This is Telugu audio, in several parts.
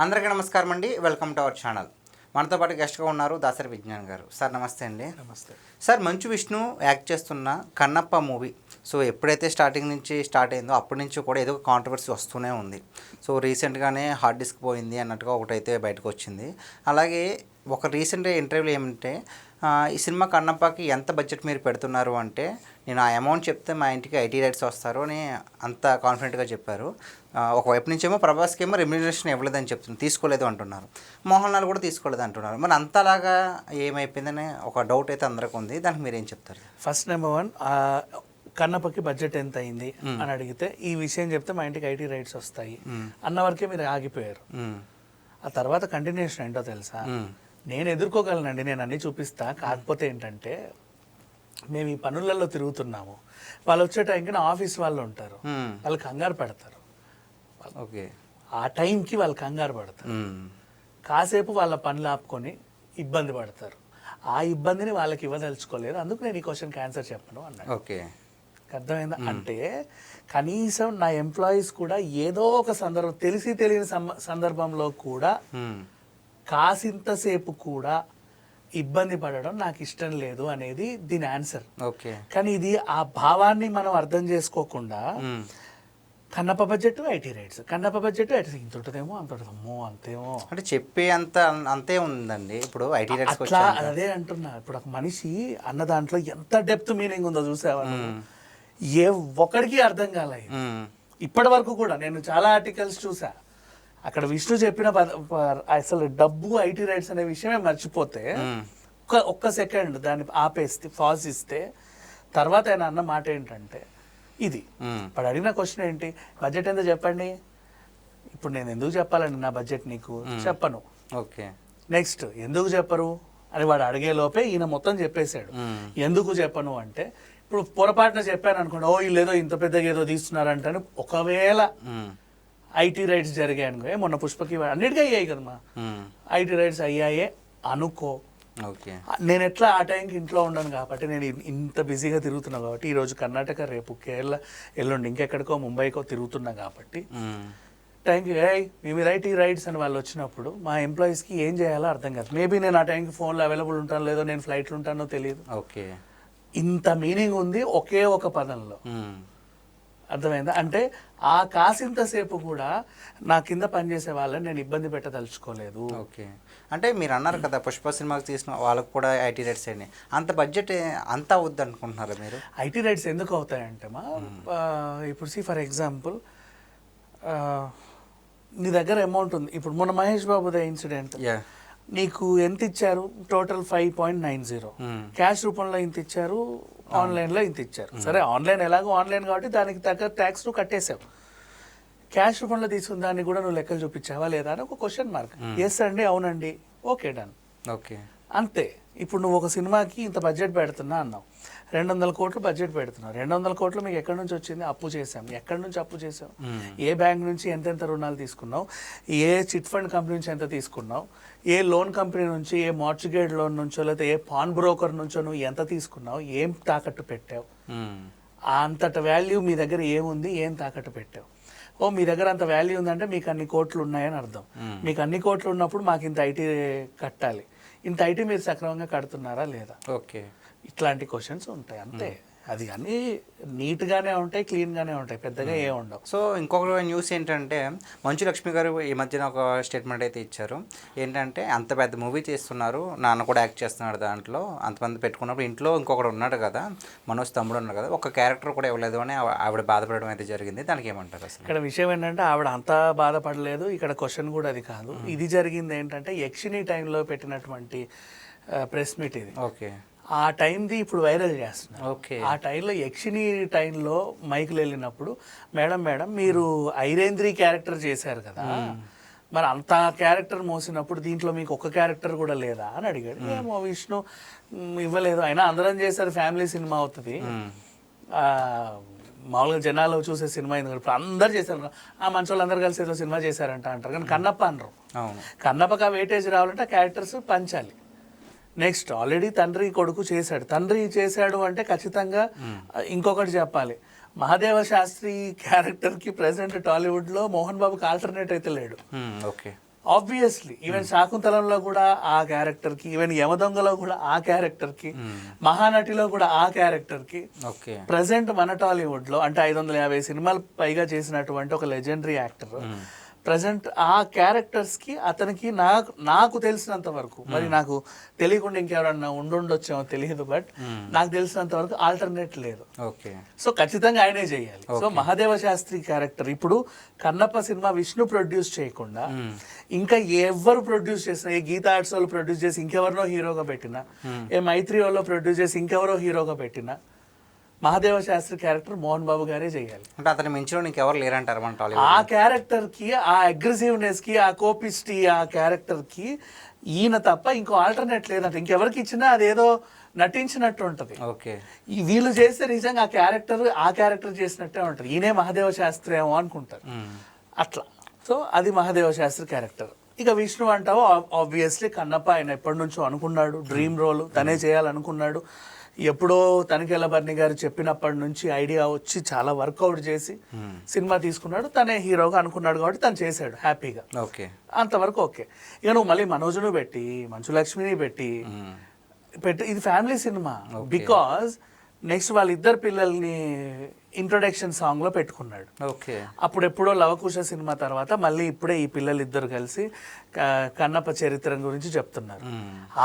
అందరికీ నమస్కారం అండి. Welcome to our channel. మనతో పాటు గెస్ట్గా ఉన్నారు దాసరి విజ్ఞాన్ గారు. సార్ నమస్తే అండి. నమస్తే సార్, మంచు విష్ణు యాక్ట్ చేస్తున్న కన్నప్ప మూవీ ఎప్పుడైతే స్టార్టింగ్ నుంచి స్టార్ట్ అయిందో అప్పటి నుంచి కూడా ఏదో కాంట్రవర్సీ వస్తూనే ఉంది. రీసెంట్గానే హార్డ్ డిస్క్ పోయింది అన్నట్టుగా ఒకటైతే బయటకు వచ్చింది. అలాగే ఒక రీసెంట్ ఇంటర్వ్యూలో ఏమంటే ఈ సినిమా కన్నప్పకి ఎంత బడ్జెట్ మీరు పెడుతున్నారు అంటే, నేను ఆ అమౌంట్ చెప్తే మా ఇంటికి ఐటీ రైట్స్ వస్తారు అని అంత కాన్ఫిడెంట్గా చెప్పారు. ఒకవైపు నుంచేమో ప్రభాస్కి ఏమో రెమ్యునరేషన్ ఇవ్వలేదని చెప్తున్నారు, తీసుకోలేదు అంటున్నారు. మోహన్ లాల్ కూడా తీసుకోలేదు అంటున్నారు. మరి అంతలాగా ఏమైపోయిందని ఒక డౌట్ అయితే అందరికీ ఉంది. దానికి మీరేం చెప్తారు? ఫస్ట్ నెంబర్ 1, కన్నప్పకి బడ్జెట్ ఎంత అయింది అని అడిగితే ఈ విషయం చెప్తే మా ఇంటికి ఐటీ రైట్స్ వస్తాయి అన్న వరకే మీరు ఆగిపోయారు. ఆ తర్వాత కంటిన్యూషన్ ఏంటో తెలుసా? నేను ఎదుర్కోగలనండి, నేను అన్నీ చూపిస్తా. కాకపోతే ఏంటంటే మేము ఈ పనులలో తిరుగుతున్నాము, వాళ్ళు వచ్చే టైంకి నా ఆఫీస్ వాళ్ళు ఉంటారు, వాళ్ళు కంగారు పెడతారు. ఓకే, ఆ టైంకి వాళ్ళు కంగారు పడతారు, కాసేపు వాళ్ళ పనులు ఆపుకొని ఇబ్బంది పడతారు. ఆ ఇబ్బందిని వాళ్ళకి ఇవ్వదలుచుకోలేదు, అందుకు నేను ఈ క్వశ్చన్కి ఆన్సర్ చెప్పను అన్నాడు. ఓకే, అర్థమైందా? అంటే కనీసం నా ఎంప్లాయీస్ కూడా ఏదో ఒక సందర్భం, తెలిసి తెలియని సందర్భంలో కూడా కాసింతసేపు కూడా ఇబ్బంది పడడం నాకు ఇష్టం లేదు అనేది దీని ఆన్సర్. ఓకే, కానీ ఇది ఆ భావాన్ని మనం అర్థం చేసుకోకుండా Kannappa budget IT raids, Kannappa budget ఇంత ఉంటుందేమో అంత ఉంటుందమ్మో అంతేమో అంటే చెప్పే అంతే ఉందండి. ఇప్పుడు ఐటీ రైట్స్ అట్లా అదే అంటున్నా. ఇప్పుడు ఒక మనిషి అన్న దాంట్లో ఎంత డెప్త్ మీనింగ్ ఉందో చూసావా? ఏ ఒక్కడికి అర్థం కాలేదు ఇప్పటి వరకు కూడా. నేను చాలా ఆర్టికల్స్ చూసా, అక్కడ విష్ణు చెప్పిన అసలు డబ్బు ఐటీ రైట్స్ అనే విషయమే మర్చిపోతే ఒక్క సెకండ్ దాన్ని ఆపేస్తే, పాజ్ ఇస్తే, తర్వాత ఆయన అన్న మాట ఏంటంటే ఇది. ఇప్పుడు అడిగిన క్వశ్చన్ ఏంటి? బడ్జెట్ ఎంత చెప్పండి. ఇప్పుడు నేను ఎందుకు చెప్పాలండి నా బడ్జెట్? నీకు చెప్పను. ఓకే, నెక్స్ట్ ఎందుకు చెప్పరు అని వాడు అడిగే లోపే ఈయన మొత్తం చెప్పేశాడు. ఎందుకు చెప్పను అంటే, ఇప్పుడు పొరపాటున చెప్పాను అనుకోండి, ఓ వీళ్ళేదో ఇంత పెద్దగా ఏదో తీస్తున్నారంటే, ఒకవేళ ఐటీ రైట్స్ జరిగాయి అనుకో, మొన్న పుష్పకి అన్నిటికీ అయ్యాయి కదమ్మా, ఐటీ రైట్స్ అయ్యాయే అనుకో. ఓకే, నేను ఎట్లా ఆ టైంకి ఇంట్లో ఉండను కాబట్టి, నేను ఇంత బిజీగా తిరుగుతున్నాను కాబట్టి, ఈరోజు కర్ణాటక, రేపు కేరళ, ఎల్లుండి ఇంకెక్కడికో ముంబైకో తిరుగుతున్నా కాబట్టి, టైంకి మీ మీద ఐటీ రైట్స్ అని వాళ్ళు వచ్చినప్పుడు మా ఎంప్లాయీస్కి ఏం చేయాలో అర్థం కాదు. మేబీ నేను ఆ టైంకి ఫోన్లో అవైలబుల్ ఉంటానో లేదో, నేను ఫ్లైట్లో ఉంటానో తెలియదు. ఓకే, ఇంత మీనింగ్ ఉంది ఒకే ఒక పదంలో. అర్థమైందా? అంటే ఆ కాసింతసేపు కూడా నా కింద పనిచేసే వాళ్ళని నేను ఇబ్బంది పెట్టదలుచుకోలేదు. ఓకే, అంటే మీరు అన్నారు కదా పుష్ప సినిమాకి తీసిన వాళ్ళకు కూడా ఐటీ రైట్స్ అయినాయి, అంత బడ్జెట్ అంతా అవుద్ది అనుకుంటున్నారా మీరు? ఐటీ రైట్స్ ఎందుకు అవుతాయంటే ఇప్పుడు ఫర్ ఎగ్జాంపుల్ నీ దగ్గర అమౌంట్ ఉంది. ఇప్పుడు మొన్న మహేష్ బాబుదే ఇన్సిడెంట్, నీకు ఎంత ఇచ్చారు? టోటల్ 5.90. క్యాష్ రూపంలో ఇంత ఇచ్చారు, ఆన్లైన్లో ఇంత ఇచ్చారు. సరే, ఆన్లైన్ ఎలాగో ఆన్లైన్ కాబట్టి దానికి తగ్గ ట్యాక్స్ నువ్వు కట్టేసావు. క్యాష్ రూపంలో తీసుకున్న దాన్ని కూడా నువ్వు లెక్కలు చూపించావా లేదా అని ఒక క్వశ్చన్ మార్క్. ఎస్ అండి, అవునండి, ఓకే, డన్. ఓకే, అంతే. ఇప్పుడు నువ్వు ఒక సినిమాకి ఇంత బడ్జెట్ పెడుతున్నా అన్నావు, 200 కోట్లు బడ్జెట్ పెడుతున్నావు. 200 కోట్లు మీకు ఎక్కడి నుంచి వచ్చింది? అప్పు చేసాం. ఎక్కడి నుంచి అప్పు చేసావు? ఏ బ్యాంక్ నుంచి ఎంతెంత రుణాలు తీసుకున్నావు? ఏ చిట్ ఫండ్ కంపెనీ నుంచి ఎంత తీసుకున్నావు? ఏ లోన్ కంపెనీ నుంచి, ఏ మార్ట్గేజ్ లోన్ నుంచో, లేకపోతే ఏ పాన్ బ్రోకర్ నుంచో నువ్వు ఎంత తీసుకున్నావు? ఏం తాకట్టు పెట్టావు? అంతట వాల్యూ మీ దగ్గర ఏముంది? ఏం తాకట్టు పెట్టావు? మీ దగ్గర అంత వాల్యూ ఉందంటే మీకు అన్ని కోట్లు ఉన్నాయని అర్థం. మీకు అన్ని కోట్లు ఉన్నప్పుడు మాకు ఇంత ఐటీ కట్టాలి. ఇంత ఐటీ మీరు సక్రమంగా కడుతున్నారా లేదా? ఓకే, ఇట్లాంటి క్వశ్చన్స్ ఉంటాయి అంతే. అది అన్నీ నీట్గానే ఉంటాయి, క్లీన్గానే ఉంటాయి, పెద్దగా ఏ ఉండవు. ఇంకొక న్యూస్ ఏంటంటే, మంచు లక్ష్మి గారు ఈ మధ్యన ఒక స్టేట్మెంట్ అయితే ఇచ్చారు. ఏంటంటే, అంత పెద్ద మూవీ చేస్తున్నారు, నాన్న కూడా యాక్ట్ చేస్తున్నాడు దాంట్లో, అంతమంది పెట్టుకున్నప్పుడు ఇంట్లో ఇంకొకడు ఉన్నాడు కదా, మనోజ్ తమ్ముడు ఉన్నాడు కదా, ఒక క్యారెక్టర్ కూడా ఇవ్వలేదు అని ఆవిడ బాధపడడం అయితే జరిగింది. దానికి ఏమంటారు అసలు? ఇక్కడ విషయం ఏంటంటే, ఆవిడ అంతా బాధపడలేదు. ఇక్కడ క్వశ్చన్ కూడా అది కాదు. ఇది జరిగింది ఏంటంటే, యక్షిని టైంలో పెట్టినటువంటి ప్రెస్ మీట్ ఇది. ఓకే, ఆ టైంది ఇప్పుడు వైరల్ చేస్తున్నారు. ఓకే, ఆ టైంలో యక్షిని టైంలో మైకులు వెళ్ళినప్పుడు, మేడం మీరు ఐరేంద్రి క్యారెక్టర్ చేశారు కదా, మరి అంత క్యారెక్టర్ మోసినప్పుడు దీంట్లో మీకు ఒక క్యారెక్టర్ కూడా లేదా అని అడిగాడు. ఏమో విష్ణు ఇవ్వలేదు, అయినా అందరం చేశారు, ఫ్యామిలీ సినిమా అవుతుంది, మామూలుగా జనాలు చూసే సినిమా అయింది. ఇప్పుడు అందరు చేశారు, ఆ మంచి వాళ్ళు అందరు కలిసి ఏదో సినిమా చేశారంట అంటారు, కానీ కన్నప్ప అనరు. కన్నప్పకి ఆ వెయిటేజ్ రావాలంటే ఆ క్యారెక్టర్స్ పంచాలి. నెక్స్ట్ ఆల్రెడీ తండ్రి కొడుకు చేశాడు, తండ్రి చేశాడు అంటే ఖచ్చితంగా ఇంకొకటి చెప్పాలి. మహాదేవ శాస్త్రి క్యారెక్టర్కి ప్రెసెంట్ టాలీవుడ్లో మోహన్ బాబుకి ఆల్టర్నేట్ అయితే లేడు. ఓకే, ఆబ్వియస్లీ ఈవెన్ శాకుంతలంలో కూడా ఆ క్యారెక్టర్కి, ఈవెన్ యమదొంగలో కూడా ఆ క్యారెక్టర్కి, మహానటిలో కూడా ఆ క్యారెక్టర్కి, ఓకే ప్రజెంట్ మన టాలీవుడ్లో అంటే 550 సినిమాలు పైగా చేసినటువంటి ఒక లెజెండరీ యాక్టర్ ప్రజెంట్ ఆ క్యారెక్టర్స్కి అతనికి నాకు తెలిసినంత వరకు, మరి నాకు తెలియకుండా ఇంకెవరన్నా ఉండుండొచ్చేమో తెలియదు, బట్ నాకు తెలిసినంత వరకు ఆల్టర్నేట్ లేదు. ఓకే సో ఖచ్చితంగా ఆయనే చేయాలి. సో మహాదేవ శాస్త్రి క్యారెక్టర్ ఇప్పుడు కన్నప్ప సినిమా విష్ణు ప్రొడ్యూస్ చేయకుండా ఇంకా ఎవరు ప్రొడ్యూస్ చేసినా, ఏ గీతా ఆర్ట్స్ వాళ్ళు ప్రొడ్యూస్ చేసి ఇంకెవరినో హీరోగా పెట్టినా, ఏ మైత్రి వాళ్ళు ప్రొడ్యూస్ చేసి ఇంకెవరో హీరోగా పెట్టినా, మహాదేవ శాస్త్రి క్యారెక్టర్ మోహన్ బాబు గారే చేయాలి. అంటే అతని మించిన ఇంకెవరు లేరంటారు మన టాలీవుడ్. ఆ క్యారెక్టర్కి, ఆ అగ్రెసివ్నెస్కి, ఆ కోపిస్టీ, ఆ క్యారెక్టర్కి ఈయన తప్ప ఇంకో ఆల్టర్నేట్ లేదంట. ఇంకెవరికి ఇచ్చినా అదేదో నటించినట్టు ఉంటుంది. ఓకే వీళ్ళు చేస్తే నిజంగా ఆ క్యారెక్టర్ చేసినట్టే ఉంటుంది. ఈయనే మహాదేవ శాస్త్రి ఏమో అనుకుంటారు అట్లా. సో అది మహాదేవ శాస్త్రి క్యారెక్టర్. ఇక విష్ణు అంటావు, ఆబ్వియస్లీ కన్నప్ప ఆయన ఎప్పటి నుంచో అనుకున్నాడు, డ్రీమ్ రోల్ తనే చేయాలనుకున్నాడు. ఎప్పుడో తనిఖీల బర్ని గారు చెప్పినప్పటి నుంచి ఐడియా వచ్చి చాలా వర్కౌట్ చేసి సినిమా తీసుకున్నాడు. తనే హీరోగా అనుకున్నాడు కాబట్టి తను చేశాడు హ్యాపీగా. ఓకే అంతవరకు ఓకే. ఇక నువ్వు మళ్ళీ మనోజ్ను పెట్టి, మంచు లక్ష్మిని పెట్టి ఇది ఫ్యామిలీ సినిమా. బికాజ్ నెక్స్ట్ వాళ్ళిద్దరు పిల్లల్ని ఇంట్రొడక్షన్ సాంగ్ లో పెట్టుకున్నాడు. ఓకే అప్పుడు ఎప్పుడో లవకుశ సినిమా తర్వాత మళ్ళీ ఇప్పుడే ఈ పిల్లలు ఇద్దరు కలిసి కన్నప్ప చరిత్ర గురించి చెప్తున్నారు.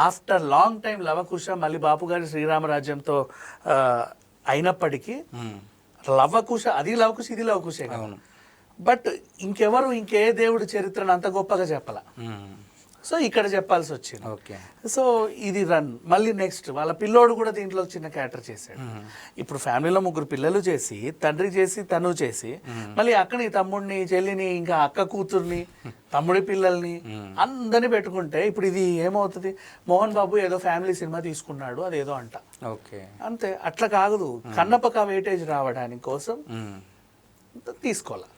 ఆఫ్టర్ లాంగ్ టైం లవకుశ మళ్ళీ బాపు గారి శ్రీరామరాజ్యంతో అయినప్పటికీ లవకుశ అది లవకుశ ఇది లవకుశే. బట్ ఇంకే దేవుడి చరిత్రను అంత గొప్పగా చెప్పాల. సో ఇక్కడ చెప్పాల్సి వచ్చింది. ఓకే సో ఇది రన్. మళ్ళీ నెక్స్ట్ వాళ్ళ పిల్లోడు కూడా దీంట్లో చిన్న క్యారెక్టర్ చేశాడు. ఇప్పుడు ఫ్యామిలీలో 3 పిల్లలు చేసి, తండ్రి చేసి, తను చేసి, మళ్ళీ అక్కని తమ్ముడిని, చెల్లిని, ఇంకా అక్క కూతుర్ని, తమ్ముడి పిల్లల్ని అందరినీ పెట్టుకుంటే ఇప్పుడు ఇది ఏమవుతుంది? మోహన్ బాబు ఏదో ఫ్యామిలీ సినిమా తీసుకున్నాడు అదేదో అంట. ఓకే అంతే. అట్లా కాదు, కన్నప్పక వెయిటేజ్ రావడానికి కోసం తీసుకోవాలి.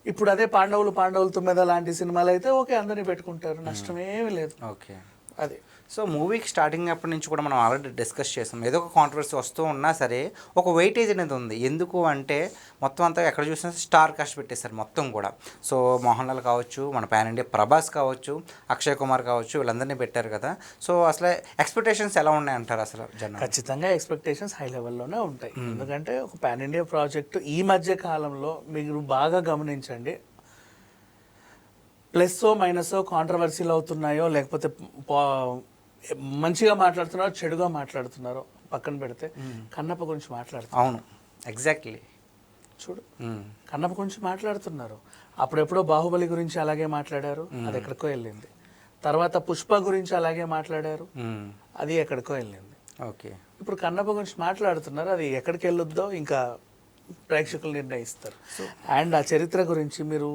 ఇప్పుడు అదే పాండవులు 9 లాంటి సినిమాలు అయితే ఓకే అందరినీ పెట్టుకుంటారు, నష్టమేమీ లేదు. ఓకే అది. సో మూవీకి స్టార్టింగ్ అప్పటి నుంచి కూడా మనం ఆల్రెడీ డిస్కస్ చేసాం. ఏదో ఒక కాంట్రవర్సీ వస్తూ ఉన్నా సరే ఒక వెయిటేజ్ అనేది ఉంది. ఎందుకు అంటే మొత్తం అంతా ఎక్కడ చూసినా స్టార్ కాస్ట్ పెట్టేస్తారు మొత్తం కూడా. సో మోహన్ లాల్ కావచ్చు, మన పాన్ ఇండియా ప్రభాస్ కావచ్చు, అక్షయ్ కుమార్ కావచ్చు, వీళ్ళందరినీ పెట్టారు కదా. సో అసలు ఎక్స్పెక్టేషన్స్ ఎలా ఉన్నాయంటారు అసలు జనం? ఖచ్చితంగా ఎక్స్పెక్టేషన్స్ హై లెవెల్లోనే ఉంటాయి. ఎందుకంటే ఒక పాన్ ఇండియా ప్రాజెక్ట్ ఈ మధ్య కాలంలో మీరు బాగా గమనించండి, ప్లస్సో మైనస్సో కాంట్రవర్సీలు అవుతున్నాయో, లేకపోతే మంచిగా మాట్లాడుతున్నారో చెడుగా మాట్లాడుతున్నారో పక్కన పెడితే కన్నప్ప గురించి మాట్లాడుతున్నారు. అవును, ఎగ్జాక్ట్లీ. చూడు, కన్నప్ప గురించి మాట్లాడుతున్నారు. అప్పుడెప్పుడో బాహుబలి గురించి అలాగే మాట్లాడారు, అది ఎక్కడికో వెళ్ళింది. తర్వాత పుష్ప గురించి అలాగే మాట్లాడారు, అది ఎక్కడికో వెళ్ళింది. ఓకే, ఇప్పుడు కన్నప్ప గురించి మాట్లాడుతున్నారు, అది ఎక్కడికి వెళ్ళొద్దో ఇంకా ప్రేక్షకులు నిర్ణయిస్తారు. అండ్ ఆ చరిత్ర గురించి మీరు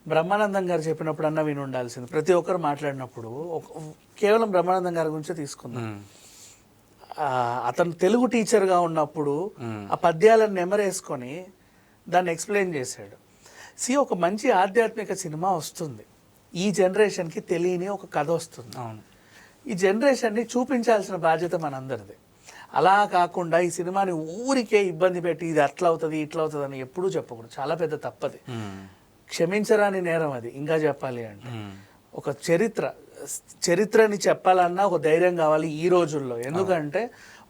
బ్రహ్మానందం గారు చెప్పినప్పుడన్నా విని ఉండాల్సింది. ప్రతి ఒక్కరు మాట్లాడినప్పుడు కేవలం బ్రహ్మానందం గారి గురించే తీసుకుందాం. అతను తెలుగు టీచర్గా ఉన్నప్పుడు ఆ పద్యాలను నెమరేసుకొని దాన్ని ఎక్స్ప్లెయిన్ చేశాడు. ఒక మంచి ఆధ్యాత్మిక సినిమా వస్తుంది, ఈ జనరేషన్కి తెలియని ఒక కథ వస్తుంది. ఈ జనరేషన్ని చూపించాల్సిన బాధ్యత మనందరిది. అలా కాకుండా ఈ సినిమాని ఊరికే ఇబ్బంది పెట్టి ఇది అట్లా అవుతుంది ఇట్లా అవుతుంది అని ఎప్పుడూ చెప్పకూడదు. చాలా పెద్ద తప్పది, క్షమించరాని నేరం అది. ఇంకా చెప్పాలి అంటే ఒక చరిత్రని చెప్పాలన్నా ఒక ధైర్యం కావాలి ఈ రోజుల్లో. ఎందుకంటే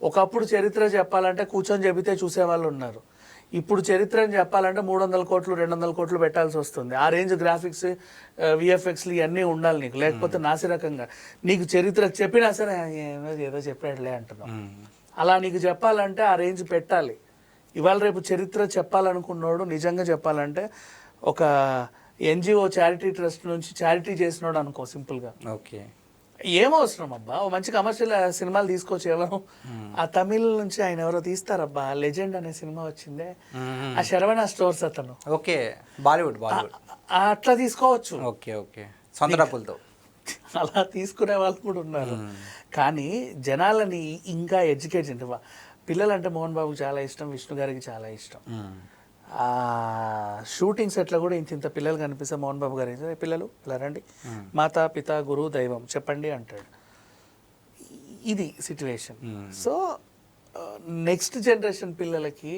ఒకప్పుడు చరిత్ర చెప్పాలంటే కూర్చొని చెబితే చూసేవాళ్ళు ఉన్నారు. ఇప్పుడు చరిత్రని చెప్పాలంటే 300 కోట్లు 200 కోట్లు పెట్టాల్సి వస్తుంది. ఆ రేంజ్ గ్రాఫిక్స్, విఎఫ్ఎక్స్లు ఇవన్నీ ఉండాలి నీకు, లేకపోతే నాసిరకంగా నీకు చరిత్ర చెప్పినా సరే ఏదో చెప్పాడులే అంటున్నాం. అలా నీకు చెప్పాలంటే ఆ రేంజ్ పెట్టాలి. ఇవాళ రేపు చరిత్ర చెప్పాలనుకున్నాడు నిజంగా చెప్పాలంటే ఒక ఎన్జిఓ చారిటీ ట్రస్ట్ నుంచి చారిటీ చేసినాడు అనుకో సింపుల్గా. ఓకే, ఏమవసరం అబ్బా, ఓ మంచి కమర్షియల్ సినిమాలు తీసుకొచ్చి ఎవరు ఆ తమిళ్ నుంచి ఆయన ఎవరో తీస్తారబ్బా, లెజెండ్ అనే సినిమా వచ్చిందే, ఆ శరవణ స్టోర్స్ అతను. ఓకే, బాలీవుడ్ అట్లా తీసుకోవచ్చు. ఓకే ఓకే, సొంత డబ్బులతో అలా తీసుకునే వాళ్ళు కూడా ఉన్నారు. కానీ జనాలని ఇంకా ఎడ్యుకేట్ చేయండి. పిల్లలంటే మోహన్ బాబుకి చాలా ఇష్టం, విష్ణు గారికి చాలా ఇష్టం. షూటింగ్ సెట్లో కూడా ఇంత పిల్లలు కనిపిస్తే మోహన్ బాబు గారు పిల్లలు ఇలా రండి, మాతా పిత గురువు దైవం చెప్పండి అంటాడు. ఇది సిచ్యువేషన్. సో నెక్స్ట్ జనరేషన్ పిల్లలకి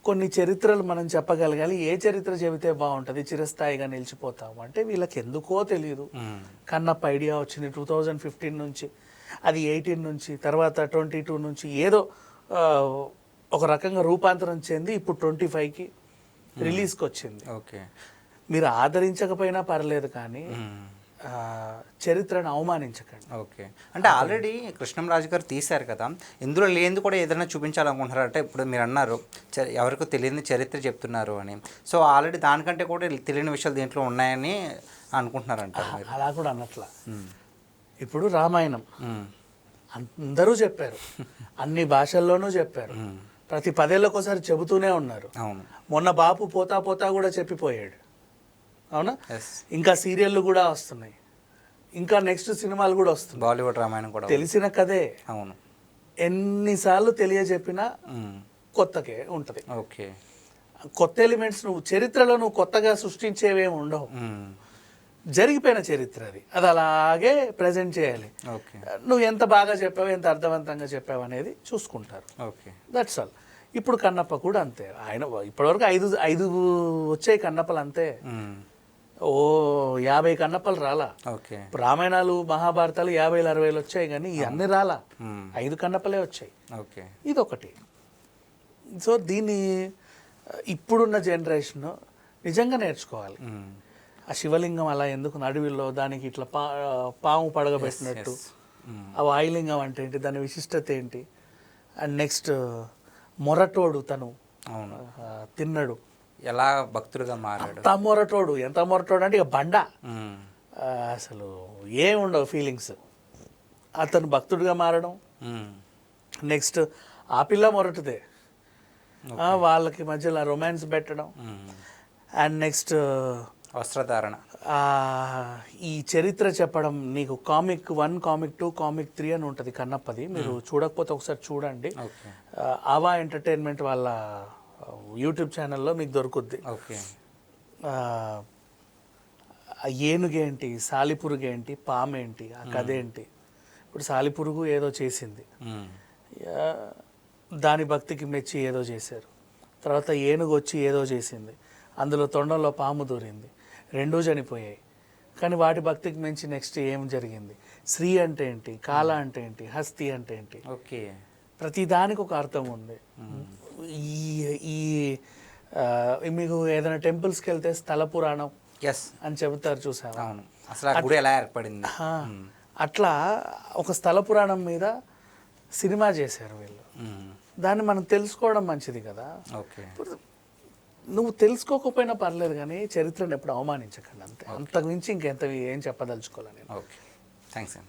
కొన్ని చరిత్రలు మనం చెప్పగలగాలి. ఏ చరిత్ర చెబితే బాగుంటుంది, చిరస్థాయిగా నిలిచిపోతాము అంటే వీళ్ళకి ఎందుకో తెలియదు. కన్నప్ప ఐడియా వచ్చింది 2015 నుంచి, అది 18 నుంచి, తర్వాత 22 నుంచి ఏదో ఒక రకంగా రూపాంతరం చెంది ఇప్పుడు 25కి రిలీజ్కి వచ్చింది. ఓకే, మీరు ఆదరించకపోయినా పర్లేదు కానీ చరిత్రను అవమానించకండి. ఓకే. అంటే ఆల్రెడీ కృష్ణంరాజు గారు తీశారు కదా, ఇందులో లేనిది కూడా ఏదైనా చూపించాలనుకుంటున్నారు అంటే ఇప్పుడు మీరు అన్నారు ఎవరికో తెలియని చరిత్ర చెప్తున్నారు అని. సో ఆల్రెడీ దానికంటే కూడా తెలియని విషయాలు దీంట్లో ఉన్నాయని అనుకుంటున్నారంటారు మీరు? అలా కూడా అన్నట్ల. ఇప్పుడు రామాయణం అందరూ చెప్పారు, అన్ని భాషల్లోనూ చెప్పారు, ప్రతి 10 ఏళ్ళకోసారి చెబుతూనే ఉన్నారు. అవును. మొన్న బాపు పోతా పోతా కూడా చెప్పిపోయాడు, అవునా? ఇంకా సీరియళ్ళు కూడా వస్తున్నాయి, ఇంకా నెక్స్ట్ సినిమాలు కూడా వస్తున్నాయి. బాలీవుడ్ రామాయణం కూడా తెలిసిన కదే. అవును. ఎన్నిసార్లు తెలియజెప్పినా కొత్తకే ఉంటుంది. ఓకే. కొత్త ఎలిమెంట్స్ నువ్వు చరిత్రలో నువ్వు కొత్తగా సృష్టించేవేమి ఉండవు. జరిగిపోయిన చరిత్ర అది అలాగే ప్రజెంట్ చేయాలి. ఓకే. నువ్వు ఎంత బాగా చెప్పావు, ఎంత అర్థవంతంగా చెప్పావు అనేది చూసుకుంటారు. Okay, that's all. ఇప్పుడు కన్నప్ప కూడా అంతే. ఆయన ఇప్పటివరకు ఐదు వచ్చాయి కన్నప్పలు అంతే. ఓ 50 కన్నప్పలు రాలా. ఓకే. రామాయణాలు మహాభారతాలు 50, 60 వచ్చాయి కానీ ఇవన్నీ రాలా. 5 కన్నప్పలే వచ్చాయి. ఓకే. ఇదొకటి. సో దీన్ని ఇప్పుడున్న జనరేషన్ నిజంగా నేర్చుకోవాలి. ఆ శివలింగం అలా ఎందుకు నడువిలో దానికి ఇట్లా పాము పడగబెట్టినట్టు, ఆ వాయులింగం అంటే ఏంటి, దాని విశిష్టత ఏంటి, అండ్ నెక్స్ట్ మొరటోడు తను తిన్నడు, ఎలా భక్తుడుగా మారాడు. ఎంత మొరటోడు, ఎంత మొరటోడు అంటే ఇక బండ, అసలు ఏముండవు ఫీలింగ్స్. అతను భక్తుడిగా మారడం, నెక్స్ట్ ఆ పిల్ల మొరటుదే, వాళ్ళకి మధ్యలో రొమాన్స్ పెట్టడం, అండ్ నెక్స్ట్ వస్త్రధారణ, ఈ చరిత్ర చెప్పడం. నీకు కామిక్ 1, కామిక్ 2, కామిక్ 3 అని ఉంటుంది కన్నప్పది. మీరు చూడకపోతే ఒకసారి చూడండి. ఆవా ఎంటర్టైన్మెంట్ వాళ్ళ యూట్యూబ్ ఛానల్లో మీకు దొరుకుద్ది. ఏనుగేంటి, సాలిపురుగేంటి, పామేంటి, ఆ కథ ఏంటి. ఇప్పుడు సాలిపురుగు ఏదో చేసింది, దాని భక్తికి మెచ్చి ఏదో చేశారు. తర్వాత ఏనుగు వచ్చి ఏదో చేసింది, అందులో తొండంలో పాము దూరింది, 2 చనిపోయాయి. కానీ వాటి భక్తికి మించి నెక్స్ట్ ఏం జరిగింది, శ్రీ అంటే ఏంటి, కాల అంటే ఏంటి, హస్తి అంటే ఏంటి. ఓకే. ప్రతి దానికి ఒక అర్థం ఉంది. ఈ మీకు ఏదైనా టెంపుల్స్కి వెళ్తే స్థల పురాణం అని చెబుతారు, చూసావా? అసలు గుడి ఎలా ఏర్పడింది, అట్లా ఒక స్థల పురాణం మీద సినిమా చేశారు వీళ్ళు. దాన్ని మనం తెలుసుకోవడం మంచిది కదా. ఓకే. నువ్వు తెలుసుకోకపోయినా పర్లేదు కానీ చరిత్రను ఎప్పుడు అవమానించకండి అంతే. అంతకు మించి ఇంకెంత ఏం చెప్పదలుచుకోవాలి నేను. ఓకే, థ్యాంక్స్ అండి.